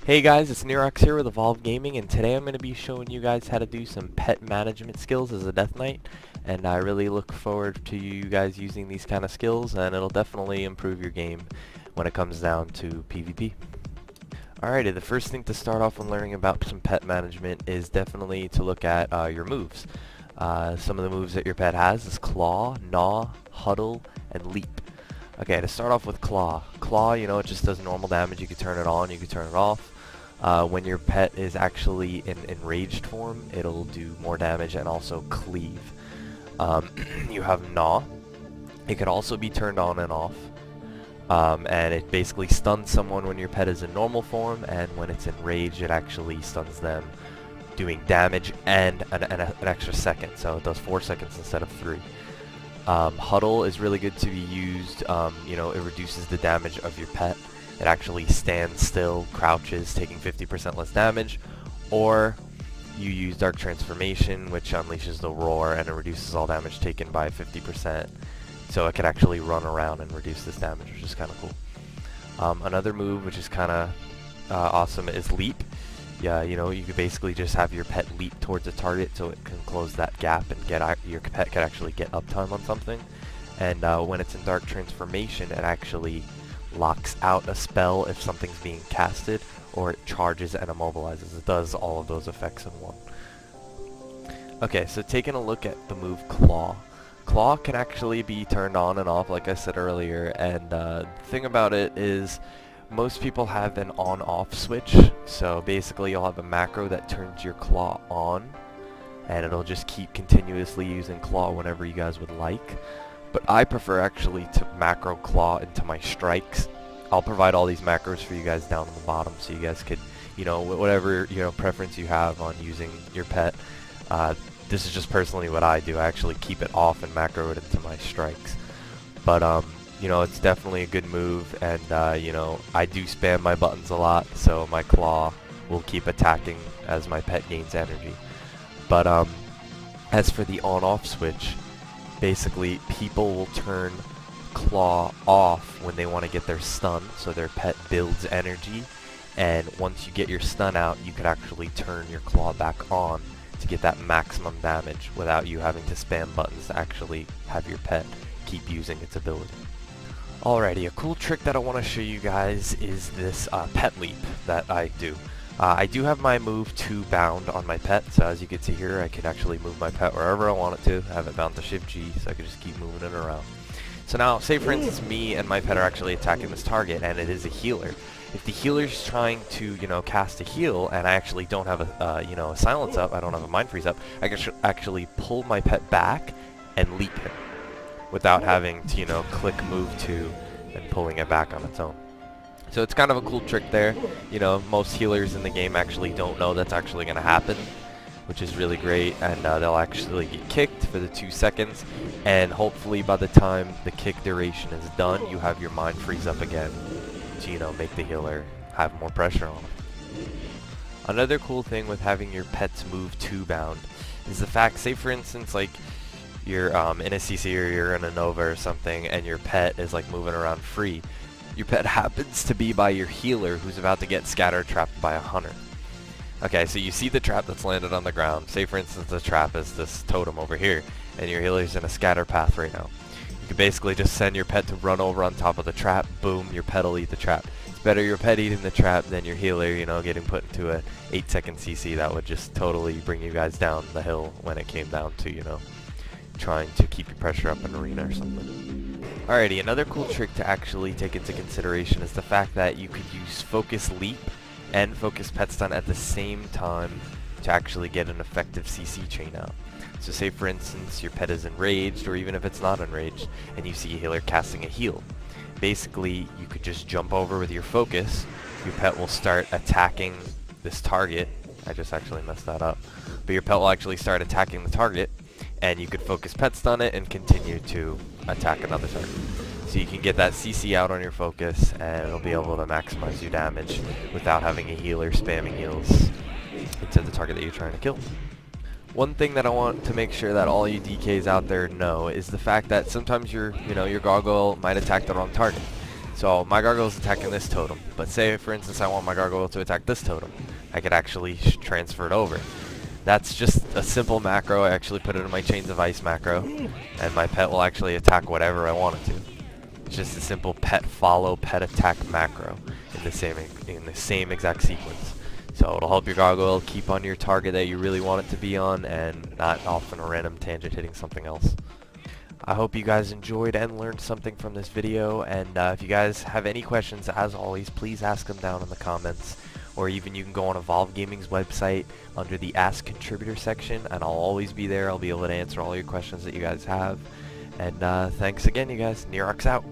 Hey guys, it's Neroxz here with Evolve Gaming, and today I'm going to be showing you guys how to do some pet management skills as a Death Knight, and I really look forward to you guys using these kind of skills, and it'll definitely improve your game when it comes down to PvP. Alrighty, the first thing to start off when learning about some pet management is definitely to look at your moves. Some of the moves that your pet has is Claw, Gnaw, Huddle, and Leap. Okay, to start off with Claw. Claw, you know, it just does normal damage. You can turn it on, you can turn it off. When your pet is actually in enraged form, it'll do more damage and also cleave. You have Gnaw. It could also be turned on and off. And it basically stuns someone when your pet is in normal form, and when it's enraged, it actually stuns them, doing damage and an extra second. So it does 4 seconds instead of 3. Huddle is really good to be used. You know, it reduces the damage of your pet. It actually stands still, crouches, taking 50% less damage. Or you use Dark Transformation, which unleashes the Roar, and it reduces all damage taken by 50%. So it can actually run around and reduce this damage, which is kind of cool. Another move, which is kind of awesome, is Leap. Yeah, you know, you could basically just have your pet leap towards a target so it can close that gap and your pet can actually get uptime on something. And when it's in Dark Transformation, it actually locks out a spell if something's being casted, or it charges and immobilizes. It does all of those effects in one. Okay, so taking a look at the move Claw. Claw can actually be turned on and off, like I said earlier, and the thing about it is most people have an on-off switch. So basically you'll have a macro that turns your Claw on, and it'll just keep continuously using Claw whenever you guys would like. But I prefer actually to macro Claw into my strikes. I'll provide all these macros for you guys down on the bottom, so you guys could, you know, whatever, you know, preference you have on using your pet. This is just personally what I do. I actually keep it off and macro it into my strikes. But you know, it's definitely a good move, and you know, I do spam my buttons a lot, so my Claw will keep attacking as my pet gains energy. But as for the on-off switch, basically people will turn Claw off when they want to get their stun, so their pet builds energy, and once you get your stun out, you could actually turn your Claw back on to get that maximum damage without you having to spam buttons to actually have your pet keep using its ability. Alrighty, a cool trick that I want to show you guys is this pet leap that I do. I do have my move 2 bound on my pet, so as you can see here, I can actually move my pet wherever I want it to. I have it bound to Shift G, so I can just keep moving it around. So now, say for instance me and my pet are actually attacking this target, and it is a healer. If the healer's trying to, you know, cast a heal, and I actually don't have a, you know, a silence up, I don't have a mind freeze up, I can actually pull my pet back and leap him without having to, you know, click move 2 and pulling it back on its own. So it's kind of a cool trick there. You know, most healers in the game actually don't know that's actually going to happen, which is really great, and they'll actually get kicked for the 2 seconds, and hopefully by the time the kick duration is done, you have your mind freeze up again to, you know, make the healer have more pressure on them. Another cool thing with having your pet's move 2 bound is the fact, say for instance, like, you're in a CC or you're in a Nova or something, and your pet is like moving around free. Your pet happens to be by your healer who's about to get scatter trapped by a hunter. Okay, so you see the trap that's landed on the ground. Say for instance the trap is this totem over here, and your healer's in a scatter path right now. You could basically just send your pet to run over on top of the trap, boom, your pet will eat the trap. It's better your pet eating the trap than your healer, you know, getting put into a 8-second CC. That would just totally bring you guys down the hill when it came down to, you know, trying to keep your pressure up in arena or something. Alrighty, another cool trick to actually take into consideration is the fact that you could use Focus Leap and Focus Pet Stun at the same time to actually get an effective CC chain out. So say for instance your pet is enraged, or even if it's not enraged, and you see a healer casting a heal. Basically you could just jump over with your focus, your pet will start attacking this target. I just actually messed that up. But your pet will actually start attacking the target, and you could Focus Pet Stun it and continue to attack another target. So you can get that CC out on your focus, and it'll be able to maximize your damage without having a healer spamming heals into the target that you're trying to kill. One thing that I want to make sure that all you DKs out there know is the fact that sometimes your gargoyle might attack the wrong target. So my gargoyle is attacking this totem, but say for instance I want my gargoyle to attack this totem, I could actually transfer it over. That's just a simple macro. I actually put it in my Chains of Ice macro, and my pet will actually attack whatever I want it to. It's just a simple pet follow, pet attack macro in the same exact sequence. So it'll help your gargoyle keep on your target that you really want it to be on, and not off on a random tangent hitting something else. I hope you guys enjoyed and learned something from this video, and if you guys have any questions, as always, please ask them down in the comments, or even you can go on Evolve Gaming's website under the Ask Contributor section, and I'll always be there. I'll be able to answer all your questions that you guys have. And thanks again, you guys. Neroxz out.